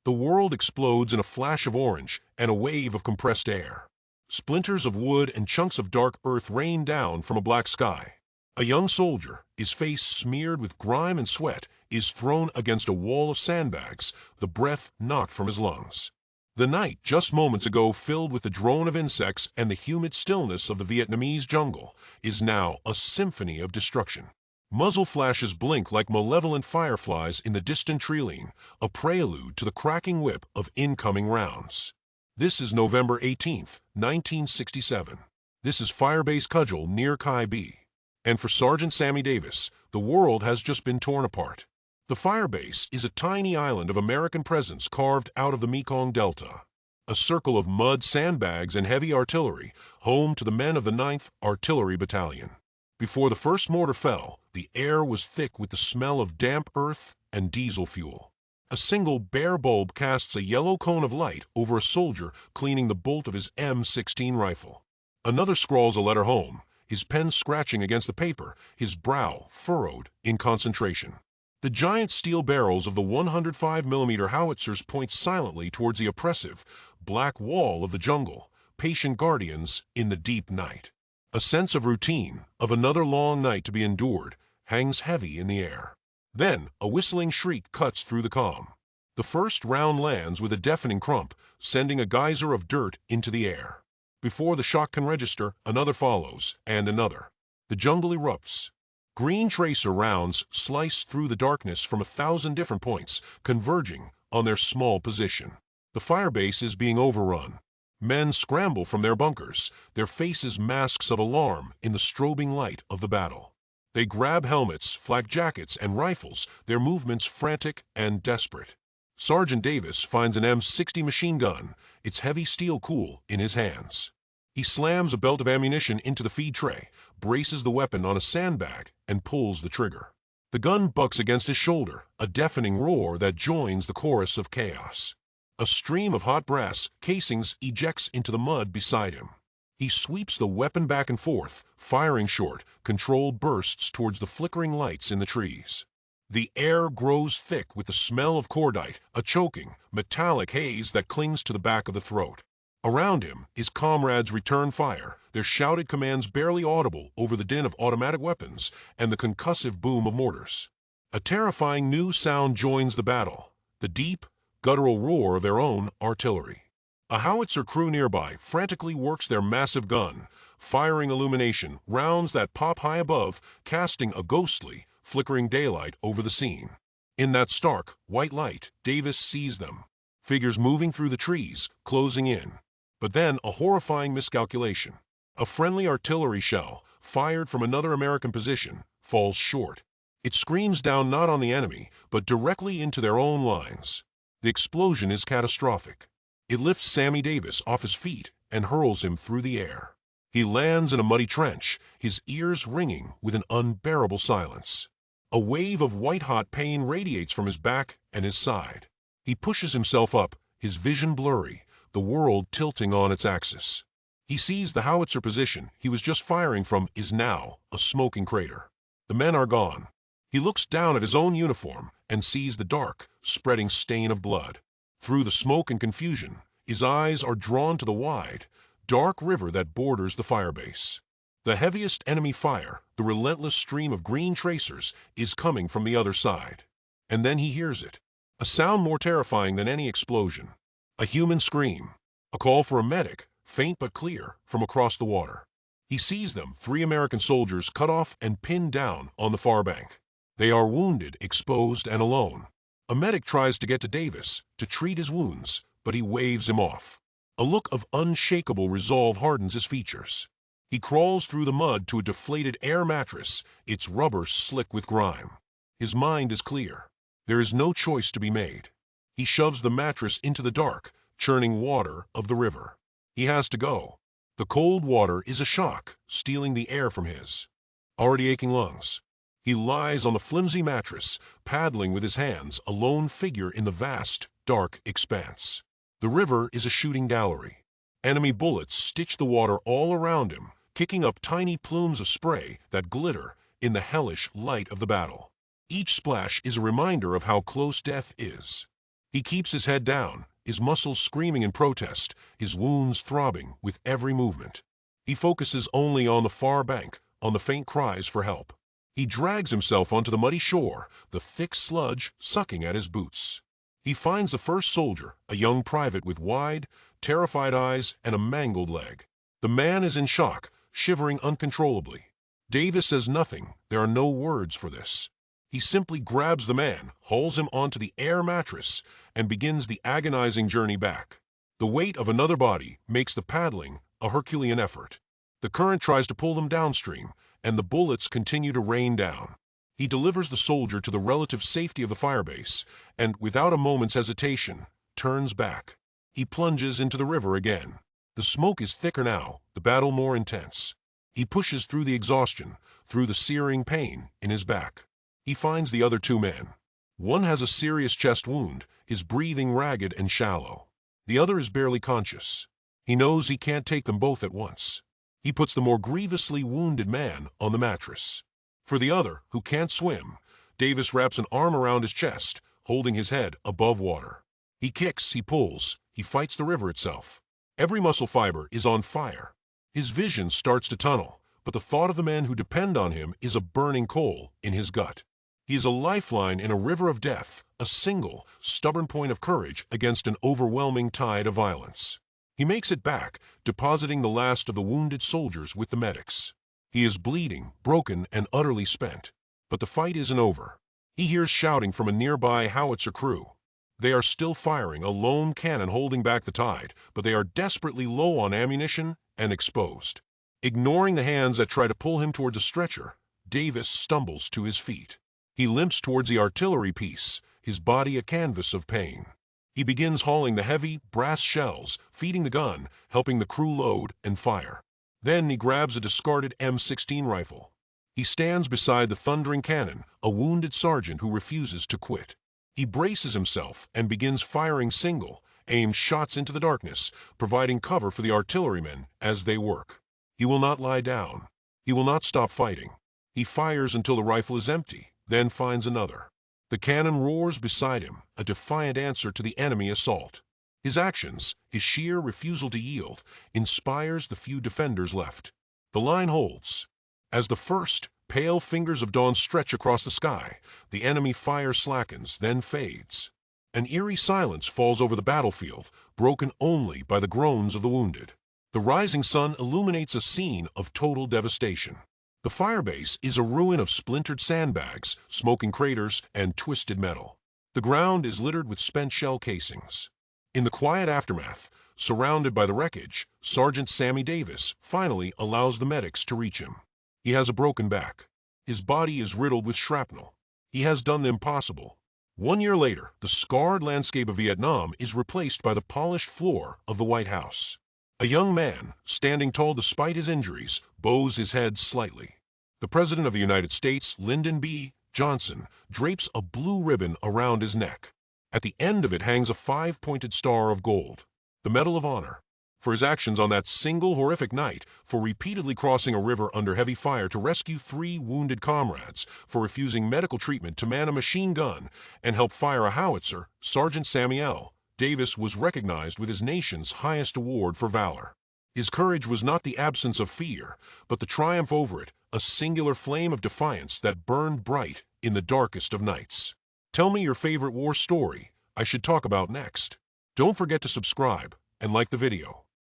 The world explodes in a flash of orange and a wave of compressed air. Splinters of wood and chunks of dark earth rain down from a black sky. A young soldier, his face smeared with grime and sweat, is thrown against a wall of sandbags, the breath knocked from his lungs. The night, just moments ago filled with the drone of insects and the humid stillness of the Vietnamese jungle, is now a symphony of destruction. Muzzle flashes blink like malevolent fireflies in the distant tree-line, a prelude to the cracking whip of incoming rounds. This is November 18th, 1967. This is Firebase Cudgel near Kai B. And for Sergeant Sammy Davis, the world has just been torn apart. The Firebase is a tiny island of American presence carved out of the Mekong Delta. A circle of mud, sandbags, and heavy artillery, home to the men of the 9th Artillery Battalion. Before the first mortar fell, the air was thick with the smell of damp earth and diesel fuel. A single bare bulb casts a yellow cone of light over a soldier cleaning the bolt of his M16 rifle. Another scrawls a letter home, his pen scratching against the paper, his brow furrowed in concentration. The giant steel barrels of the 105mm howitzers point silently towards the oppressive, black wall of the jungle, patient guardians in the deep night. A sense of routine, of another long night to be endured, hangs heavy in the air. Then a whistling shriek cuts through the calm. The first round lands with a deafening crump, sending a geyser of dirt into the air. Before the shock can register, another follows, and another. The jungle erupts. Green tracer rounds slice through the darkness from 1,000 different points, converging on their small position. The firebase is being overrun. Men scramble from their bunkers, their faces masks of alarm in the strobing light of the battle. They grab helmets, flak jackets, and rifles, their movements frantic and desperate. Sergeant Davis finds an M60 machine gun, its heavy steel cool in his hands. He slams a belt of ammunition into the feed tray, braces the weapon on a sandbag, and pulls the trigger. The gun bucks against his shoulder, a deafening roar that joins the chorus of chaos. A stream of hot brass casings ejects into the mud beside him. He sweeps the weapon back and forth, firing short, controlled bursts towards the flickering lights in the trees. The air grows thick with the smell of cordite, a choking, metallic haze that clings to the back of the throat. Around him, his comrades return fire, their shouted commands barely audible over the din of automatic weapons and the concussive boom of mortars. A terrifying new sound joins the battle, the deep, guttural roar of their own artillery. A howitzer crew nearby frantically works their massive gun, firing illumination, rounds that pop high above, casting a ghostly, flickering daylight over the scene. In that stark, white light, Davis sees them. Figures moving through the trees, closing in. But then a horrifying miscalculation. A friendly artillery shell, fired from another American position, falls short. It screams down not on the enemy, but directly into their own lines. The explosion is catastrophic. It lifts Sammy Davis off his feet and hurls him through the air. He lands in a muddy trench, his ears ringing with an unbearable silence. A wave of white-hot pain radiates from his back and his side. He pushes himself up, his vision blurry, the world tilting on its axis. He sees the howitzer position he was just firing from is now a smoking crater. The men are gone. He looks down at his own uniform and sees the dark, spreading stain of blood. Through the smoke and confusion, his eyes are drawn to the wide, dark river that borders the firebase. The heaviest enemy fire, the relentless stream of green tracers, is coming from the other side. And then he hears it. A sound more terrifying than any explosion. A human scream. A call for a medic, faint but clear, from across the water. He sees them, 3 American soldiers cut off and pinned down on the far bank. They are wounded, exposed, and alone. A medic tries to get to Davis, to treat his wounds, but he waves him off. A look of unshakable resolve hardens his features. He crawls through the mud to a deflated air mattress, its rubber slick with grime. His mind is clear. There is no choice to be made. He shoves the mattress into the dark, churning water of the river. He has to go. The cold water is a shock, stealing the air from his already aching lungs. He lies on the flimsy mattress, paddling with his hands, a lone figure in the vast, dark expanse. The river is a shooting gallery. Enemy bullets stitch the water all around him, kicking up tiny plumes of spray that glitter in the hellish light of the battle. Each splash is a reminder of how close death is. He keeps his head down, his muscles screaming in protest, his wounds throbbing with every movement. He focuses only on the far bank, on the faint cries for help. He drags himself onto the muddy shore, the thick sludge sucking at his boots. He finds the first soldier, a young private with wide, terrified eyes and a mangled leg. The man is in shock, shivering uncontrollably. Davis says nothing. There are no words for this. He simply grabs the man, hauls him onto the air mattress, and begins the agonizing journey back. The weight of another body makes the paddling a Herculean effort. The current tries to pull them downstream, and the bullets continue to rain down. He delivers the soldier to the relative safety of the firebase, and, without a moment's hesitation, turns back. He plunges into the river again. The smoke is thicker now, the battle more intense. He pushes through the exhaustion, through the searing pain in his back. He finds the other two men. One has a serious chest wound, his breathing ragged and shallow. The other is barely conscious. He knows he can't take them both at once. He puts the more grievously wounded man on the mattress. For the other, who can't swim, Davis wraps an arm around his chest, holding his head above water. He kicks, he pulls, he fights the river itself. Every muscle fiber is on fire. His vision starts to tunnel, but the thought of the men who depend on him is a burning coal in his gut. He is a lifeline in a river of death, a single, stubborn point of courage against an overwhelming tide of violence. He makes it back, depositing the last of the wounded soldiers with the medics. He is bleeding, broken, and utterly spent. But the fight isn't over. He hears shouting from a nearby howitzer crew. They are still firing, a lone cannon holding back the tide, but they are desperately low on ammunition and exposed. Ignoring the hands that try to pull him towards a stretcher, Davis stumbles to his feet. He limps towards the artillery piece, his body a canvas of pain. He begins hauling the heavy, brass shells, feeding the gun, helping the crew load and fire. Then he grabs a discarded M16 rifle. He stands beside the thundering cannon, a wounded sergeant who refuses to quit. He braces himself and begins firing single, aimed shots into the darkness, providing cover for the artillerymen as they work. He will not lie down. He will not stop fighting. He fires until the rifle is empty, then finds another. The cannon roars beside him, a defiant answer to the enemy assault. His actions, his sheer refusal to yield, inspires the few defenders left. The line holds. As the first, pale fingers of dawn stretch across the sky, the enemy fire slackens, then fades. An eerie silence falls over the battlefield, broken only by the groans of the wounded. The rising sun illuminates a scene of total devastation. The firebase is a ruin of splintered sandbags, smoking craters, and twisted metal. The ground is littered with spent shell casings. In the quiet aftermath, surrounded by the wreckage, Sergeant Sammy Davis finally allows the medics to reach him. He has a broken back. His body is riddled with shrapnel. He has done the impossible. 1 year later, the scarred landscape of Vietnam is replaced by the polished floor of the White House. A young man, standing tall despite his injuries, bows his head slightly. The President of the United States, Lyndon B. Johnson, drapes a blue ribbon around his neck. At the end of it hangs a 5-pointed star of gold, the Medal of Honor, for his actions on that single horrific night, for repeatedly crossing a river under heavy fire to rescue 3 wounded comrades, for refusing medical treatment to man a machine gun and help fire a howitzer. Sergeant Sammy Davis was recognized with his nation's highest award for valor. His courage was not the absence of fear, but the triumph over it, a singular flame of defiance that burned bright in the darkest of nights. Tell me your favorite war story I should talk about next. Don't forget to subscribe and like the video.